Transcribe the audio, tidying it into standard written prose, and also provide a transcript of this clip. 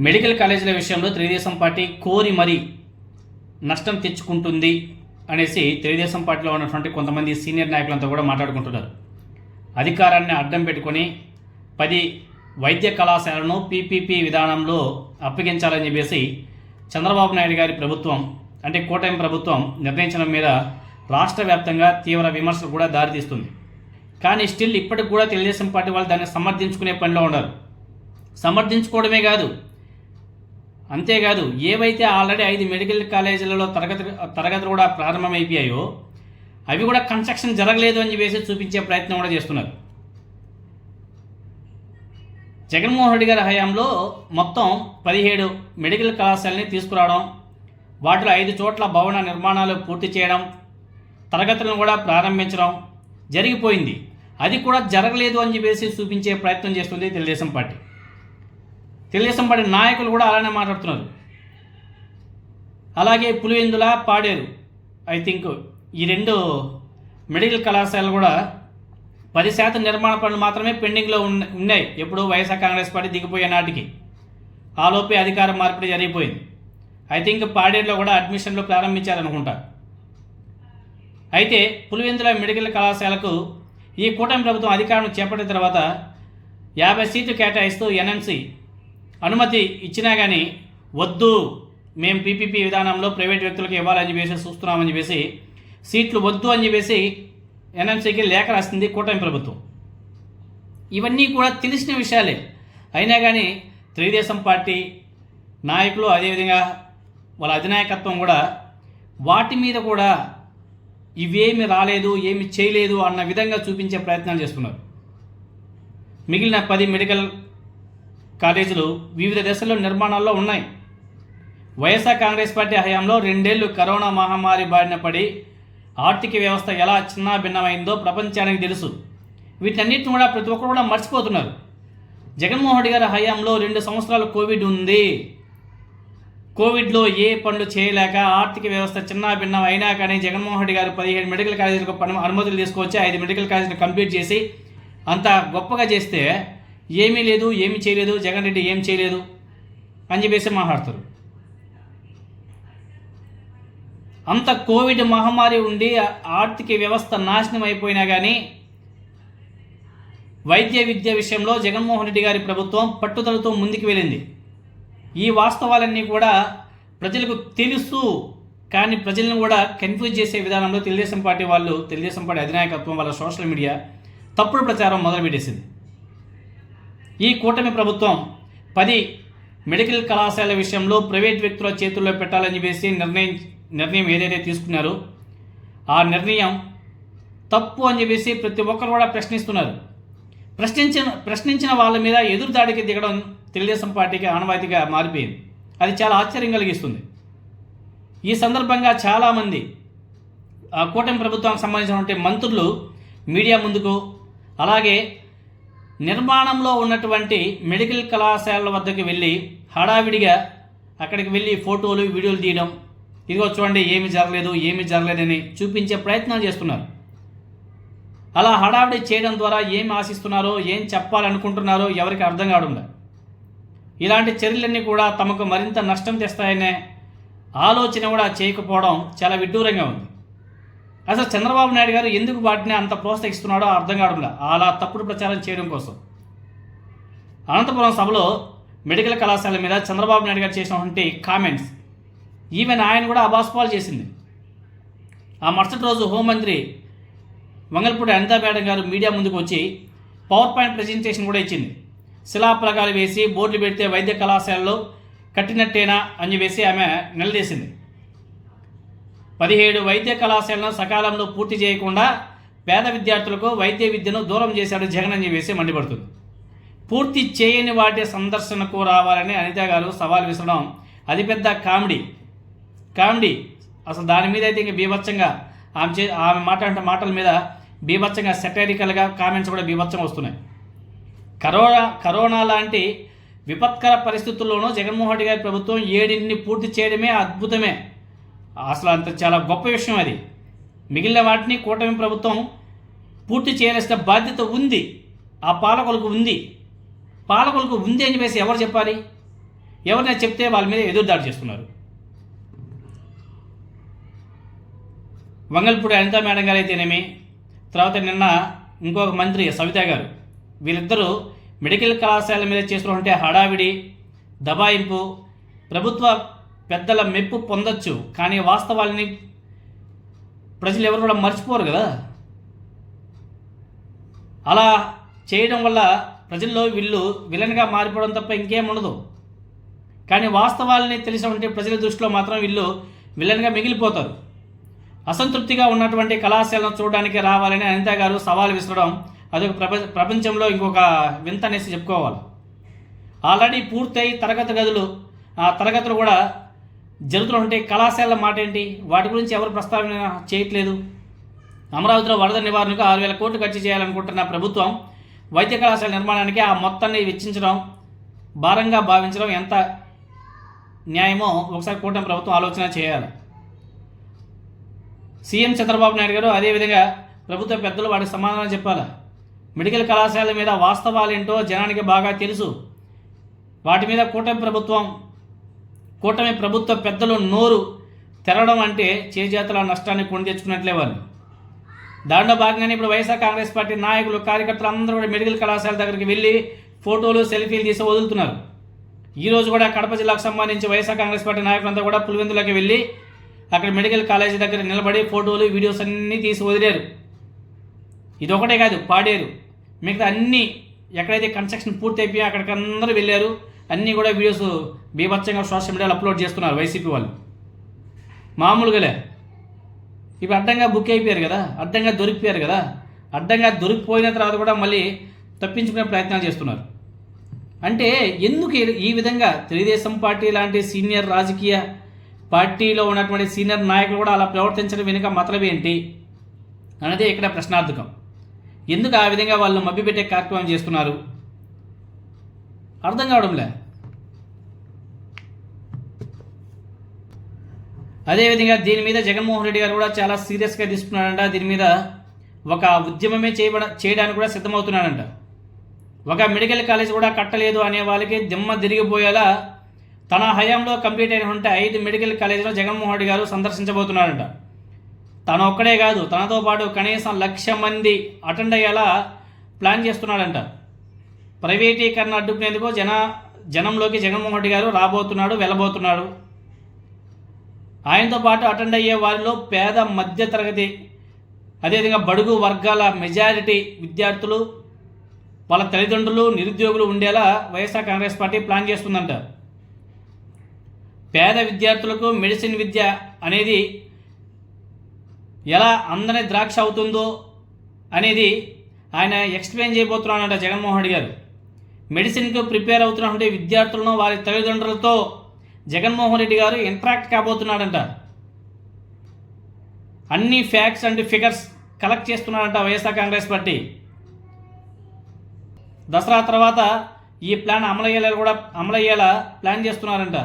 Medical కాలేజీల విషయంలో Telugu Desam party కోరి మరీ నష్టం తెచ్చుకుంటుంది అనేసి తెలుగుదేశం పార్టీలో ఉన్నటువంటి కొంతమంది సీనియర్ నాయకులంతా కూడా మాట్లాడుకుంటున్నారు. అధికారాన్ని అడ్డం పెట్టుకొని 10 వైద్య కళాశాలను పీపీపీ విధానంలో అప్పగించాలని చెప్పేసి చంద్రబాబు నాయుడు గారి ప్రభుత్వం అంటే కూటమి ప్రభుత్వం నిర్ణయించడం మీద రాష్ట్ర వ్యాప్తంగా తీవ్ర విమర్శలు కూడా దారితీస్తుంది. కానీ స్టిల్ ఇప్పటికి కూడా తెలుగుదేశం పార్టీ వాళ్ళు దాన్ని సమర్థించుకునే పనిలో ఉన్నారు. సమర్థించుకోవడమే కాదు, అంతేకాదు ఏవైతే ఆల్రెడీ 5 మెడికల్ కాలేజీలలో తరగతులు కూడా ప్రారంభమైపోయాయో అవి కూడా కన్స్ట్రక్షన్ జరగలేదు అని చెప్పేసి చూపించే ప్రయత్నం కూడా చేస్తున్నారు. జగన్మోహన్ రెడ్డి గారి హయాంలో మొత్తం 17 మెడికల్ కళాశాలని తీసుకురావడం, వాటిలో 5 చోట్ల భవన నిర్మాణాలు పూర్తి చేయడం, తరగతులను కూడా ప్రారంభించడం జరిగిపోయింది. అది కూడా జరగలేదు అని చెప్పేసి చూపించే ప్రయత్నం చేస్తుంది తెలుగుదేశం పార్టీ. తెలుగుదేశం పార్టీ నాయకులు కూడా అలానే మాట్లాడుతున్నారు. అలాగే పులివెందుల, పాడేరు ఐ థింక్ ఈ 2 మెడికల్ కళాశాలలు కూడా 10% నిర్మాణ పనులు మాత్రమే పెండింగ్లో ఉన్నాయి. ఎప్పుడు వైఎస్ఆర్ కాంగ్రెస్ పార్టీ దిగిపోయే నాటికి ఆలోపే అధికార మార్పిడి జరిగిపోయింది. ఐ థింక్ పాడేరులో కూడా అడ్మిషన్లు ప్రారంభించారనుకుంటా. అయితే పులివెందుల మెడికల్ కళాశాలకు ఈ కూటమి ప్రభుత్వం అధికారం చేపట్టిన తర్వాత 50 సీట్లు కేటాయిస్తూ ఎన్ఎంసీ అనుమతి ఇచ్చినా కానీ వద్దు, మేము పీపీపీ విధానంలో ప్రైవేట్ వ్యక్తులకు ఇవ్వాలని చెప్పేసి చూస్తున్నామని చెప్పేసి సీట్లు వద్దు అని చెప్పేసి ఎన్ఎంసీకి లేఖ రాస్తుంది కూటమి ప్రభుత్వం. ఇవన్నీ కూడా తెలిసిన విషయాలే. అయినా కానీ తెలుగుదేశం పార్టీ నాయకులు అదేవిధంగా వాళ్ళ అధినాయకత్వం కూడా వాటి మీద కూడా ఇవేమి రాలేదు, ఏమి చేయలేదు అన్న విధంగా చూపించే ప్రయత్నాలు చేస్తున్నారు. మిగిలిన 10 మెడికల్ కాలేజీలు వివిధ దశల్లో నిర్మాణాల్లో ఉన్నాయి. వైఎస్ఆర్ కాంగ్రెస్ పార్టీ హయాంలో 2 ఏళ్లు కరోనా మహమ్మారి బారిన పడి ఆర్థిక వ్యవస్థ ఎలా చిన్నాభిన్నమైందో ప్రపంచానికి తెలుసు. వీటన్నిటిని కూడా ప్రతి ఒక్కరు కూడా మర్చిపోతున్నారు. జగన్మోహన్ రెడ్డి గారి హయాంలో 2 సంవత్సరాలు కోవిడ్ ఉంది. కోవిడ్లో ఏ పనులు చేయలేక ఆర్థిక వ్యవస్థ చిన్నాభిన్నం అయినా కానీ జగన్మోహన్ రెడ్డి గారు 17 మెడికల్ కాలేజీలకు అనుమతులు తీసుకొచ్చి 5 మెడికల్ కాలేజీలు కంప్లీట్ చేసి అంత గొప్పగా చేస్తే ఏమీ లేదు, ఏమీ చేయలేదు, జగన్ రెడ్డి ఏం చేయలేదు అని చెప్పేసి మాట్లాడతారు. అంత కోవిడ్ మహమ్మారి ఉండి ఆర్థిక వ్యవస్థ నాశనం అయిపోయినా కానీ వైద్య విద్య విషయంలో జగన్మోహన్ రెడ్డి గారి ప్రభుత్వం పట్టుదలతో ముందుకు వెళ్ళింది. ఈ వాస్తవాలన్నీ కూడా ప్రజలకు తెలుసు, కానీ ప్రజలను కూడా కన్ఫ్యూజ్ చేసే విధానంలో తెలుగుదేశం పార్టీ వాళ్ళు, తెలుగుదేశం పార్టీ అధినాయకత్వం వాళ్ళ సోషల్ మీడియా తప్పుడు ప్రచారం మొదలుపెట్టేసింది. ఈ కూటమి ప్రభుత్వం 10 మెడికల్ కళాశాల విషయంలో ప్రైవేట్ వ్యక్తుల చేతుల్లో పెట్టాలని చెప్పేసి నిర్ణయం ఏదైతే తీసుకున్నారో ఆ నిర్ణయం తప్పు అని చెప్పేసి ప్రతి ఒక్కరు కూడా ప్రశ్నిస్తున్నారు. ప్రశ్నించిన వాళ్ళ మీద ఎదురుదాడికి దిగడం తెలుగుదేశం పార్టీకి ఆనవాయితీగా మారిపోయింది. అది చాలా ఆశ్చర్యం కలిగిస్తుంది. ఈ సందర్భంగా చాలామంది ఆ కూటమి ప్రభుత్వానికి సంబంధించినటువంటి మంత్రులు మీడియా ముందుకు, అలాగే నిర్మాణంలో ఉన్నటువంటి మెడికల్ కళాశాలల వద్దకు వెళ్ళి హడావిడిగా అక్కడికి వెళ్ళి ఫోటోలు, వీడియోలు తీయడం, ఇదిగో చూడండి ఏమి జరగలేదని చూపించే ప్రయత్నాలు చేస్తున్నారు. అలా హడావిడి చేయడం ద్వారా ఏం ఆశిస్తున్నారో, ఏం చెప్పాలనుకుంటున్నారో ఎవరికి అర్థం కావడం లేదు. ఇలాంటి చర్యలన్నీ కూడా తమకు మరింత నష్టం తెస్తాయనే ఆలోచన కూడా చేయకపోవడం చాలా విడ్డూరంగా ఉంది. అసలు చంద్రబాబు నాయుడు గారు ఎందుకు వాటిని అంత ప్రోత్సహిస్తున్నాడో అర్థం కావడం లేదు, అలా తప్పుడు ప్రచారం చేయడం కోసం. అనంతపురం సభలో మెడికల్ కళాశాల మీద చంద్రబాబు నాయుడు గారు చేసినటువంటి కామెంట్స్ ఈవెన్ ఆయన కూడా అబాస్పాలు చేసింది. ఆ మరుసటి రోజు హోంమంత్రి వంగల్పూడి అనితా మేడం గారు మీడియా ముందుకు వచ్చి పవర్ పాయింట్ ప్రజెంటేషన్ కూడా ఇచ్చింది. శిలాఫలకాలు వేసి బోర్డులు పెడితే వైద్య కళాశాలలో కట్టినట్టేనా అని చెప్పేసి ఆమె నిలదీసింది. 17 వైద్య కళాశాలను సకాలంలో పూర్తి చేయకుండా పేద విద్యార్థులకు వైద్య విద్యను దూరం చేశాడు జగన్ అని చెప్పేసి మండిపడుతుంది. పూర్తి చేయని వాటి సందర్శనకు రావాలని అనిత గారు సవాల్ విసరడం అది పెద్ద కామెడీ. అసలు దాని మీద అయితే ఇంకా బీభత్సంగా ఆమె మాట్లాడిన మాటల మీద బీభత్సంగా సెటైరికల్గా కామెంట్స్ కూడా బీభత్సంగా వస్తున్నాయి. కరోనా లాంటి విపత్కర పరిస్థితుల్లోనూ జగన్మోహన్ రెడ్డి గారి ప్రభుత్వం 7 పూర్తి చేయడమే అద్భుతమే. అసలు అంత చాలా గొప్ప విషయం అది. మిగిలిన వాటిని కూటమి ప్రభుత్వం పూర్తి చేయాల్సిన బాధ్యత ఉంది, ఆ పాలకులకు ఉంది అని చెప్పేసి ఎవరు చెప్పాలి? ఎవరైనా చెప్తే వాళ్ళ మీద ఎదురుదాడి చేస్తున్నారు. వంగల్పూడి అనిత మేడం గారు అయితేనేమి, తర్వాత నిన్న ఇంకొక మంత్రి సవిత గారు, వీళ్ళిద్దరూ మెడికల్ కళాశాల మీద చేస్తున్నటువంటి హడావిడి, దబాయింపు, ప్రభుత్వ పెద్దల మెప్పు పొందొచ్చు, కానీ వాస్తవాలని ప్రజలు ఎవరు కూడా మర్చిపోరు కదా. అలా చేయడం వల్ల ప్రజల్లో వీళ్ళు విలన్గా మారిపోవడం తప్ప ఇంకేం ఉండదు. కానీ వాస్తవాలని తెలిసినటువంటి ప్రజల దృష్టిలో మాత్రం వీళ్ళు విలన్గా మిగిలిపోతారు. అసంతృప్తిగా ఉన్నటువంటి కళాశాలను చూడడానికి రావాలని అనిత గారు సవాల్ విసరడం అదొక ప్రపంచంలో ఇంకొక వింత అనేసి చెప్పుకోవాలి. ఆల్రెడీ పూర్తయి ఆ తరగతులు కూడా జరుగుతున్నటువంటి కళాశాలల మాట ఏంటి, వాటి గురించి ఎవరు ప్రస్తావన చేయట్లేదు. అమరావతిలో వరద నివారణకు 6,000 కోట్లు ఖర్చు చేయాలనుకుంటున్న ప్రభుత్వం వైద్య కళాశాల నిర్మాణానికి ఆ మొత్తాన్ని వెచ్చించడం, భారంగా భావించడం ఎంత న్యాయమో ఒకసారి కూటమి ప్రభుత్వం ఆలోచన చేయాలి. సీఎం చంద్రబాబు నాయుడు గారు అదేవిధంగా ప్రభుత్వ పెద్దలు వాటికి సమాధానం చెప్పాలి. మెడికల్ కళాశాల మీద వాస్తవాలు ఏంటో జనానికి బాగా తెలుసు. వాటి మీద కూటమి ప్రభుత్వ పెద్దలు నోరు తెరవడం అంటే చేజేతల నష్టాన్ని కొని తెచ్చుకున్నట్లే వాళ్ళు. దాంట్లో భాగంగానే ఇప్పుడు వైఎస్ఆర్ కాంగ్రెస్ పార్టీ నాయకులు, కార్యకర్తలు అందరూ కూడా మెడికల్ కళాశాల దగ్గరికి వెళ్ళి ఫోటోలు, సెల్ఫీలు తీసి వదులుతున్నారు. ఈరోజు కూడా కడప జిల్లాకు సంబంధించి వైఎస్ఆర్ కాంగ్రెస్ పార్టీ నాయకులంతా కూడా పులివెందులకి వెళ్ళి అక్కడ మెడికల్ కాలేజీ దగ్గర నిలబడి ఫోటోలు, వీడియోస్ అన్నీ తీసి వదిలేరు. ఇదొకటే కాదు, పాడేరు, మిగతా అన్నీ ఎక్కడైతే కన్స్ట్రక్షన్ పూర్తి అయిపోయి అక్కడికి అందరూ వెళ్ళారు. అన్నీ కూడా వీడియోస్ బీభత్సంగా సోషల్ మీడియాలో అప్లోడ్ చేస్తున్నారు వైసీపీ వాళ్ళు. మామూలుగాలే ఇప్పుడు అడ్డంగా బుక్ అయిపోయారు కదా, అడ్డంగా దొరికిపోయారు కదా. అడ్డంగా దొరికిపోయిన తర్వాత కూడా మళ్ళీ తప్పించుకునే ప్రయత్నాలు చేస్తున్నారు. అంటే ఎందుకు ఈ విధంగా తెలుగుదేశం పార్టీ లాంటి సీనియర్ రాజకీయ పార్టీలో ఉన్నటువంటి సీనియర్ నాయకులు కూడా అలా ప్రవర్తించడం వెనుక మతలబ్ ఏంటి అనేది ఇక్కడ ప్రశ్నార్థకం. ఎందుకు ఆ విధంగా వాళ్ళు మభ్యపెట్టే కార్యక్రమం చేస్తున్నారు అర్థం కావడంలే. అదేవిధంగా దీని మీద జగన్మోహన్ రెడ్డి గారు కూడా చాలా సీరియస్గా తీసుకున్నాడంట. దీని మీద ఒక ఉద్యమమే చేయడానికి కూడా సిద్ధమవుతున్నాడంట. ఒక మెడికల్ కాలేజ్ కూడా కట్టలేదు అనే వాళ్ళకి దిమ్మ తిరిగిపోయేలా తన హయాంలో కంప్లీట్ అయినటువంటి 5 మెడికల్ కాలేజీలో జగన్మోహన్ రెడ్డి గారు సందర్శించబోతున్నాడంట. తను ఒక్కడే కాదు, తనతో పాటు కనీసం 1,00,000 మంది అటెండ్ అయ్యేలా ప్లాన్ చేస్తున్నాడంట. ప్రైవేటీకరణ అడ్డుకునేందుకు జనంలోకి జగన్మోహన్ రెడ్డి గారు వెళ్ళబోతున్నాడు. ఆయనతో పాటు అటెండ్ అయ్యే వారిలో పేద, మధ్య తరగతి, అదేవిధంగా బడుగు వర్గాల మెజారిటీ విద్యార్థులు, వాళ్ళ తల్లిదండ్రులు, నిరుద్యోగులు ఉండేలా వైఎస్ఆర్ కాంగ్రెస్ పార్టీ ప్లాన్ చేస్తుందంట. పేద విద్యార్థులకు మెడిసిన్ విద్య అనేది ఎలా అందని ద్రాక్ష అవుతుందో అనేది ఆయన ఎక్స్ప్లెయిన్ చేయబోతున్నాడంట జగన్మోహన్ రెడ్డి గారు. మెడిసిన్కు ప్రిపేర్ అవుతున్నటువంటి విద్యార్థులను, వారి తల్లిదండ్రులతో జగన్మోహన్ రెడ్డి గారు ఇంటరాక్ట్ కాబోతున్నాడంట. అన్ని ఫ్యాక్ట్స్ అండ్ ఫిగర్స్ కలెక్ట్ చేస్తున్నాడంట వైఎస్ఆర్ కాంగ్రెస్ పార్టీ. దసరా తర్వాత ఈ ప్లాన్ అమలయ్యేలా ప్లాన్ చేస్తున్నారంట.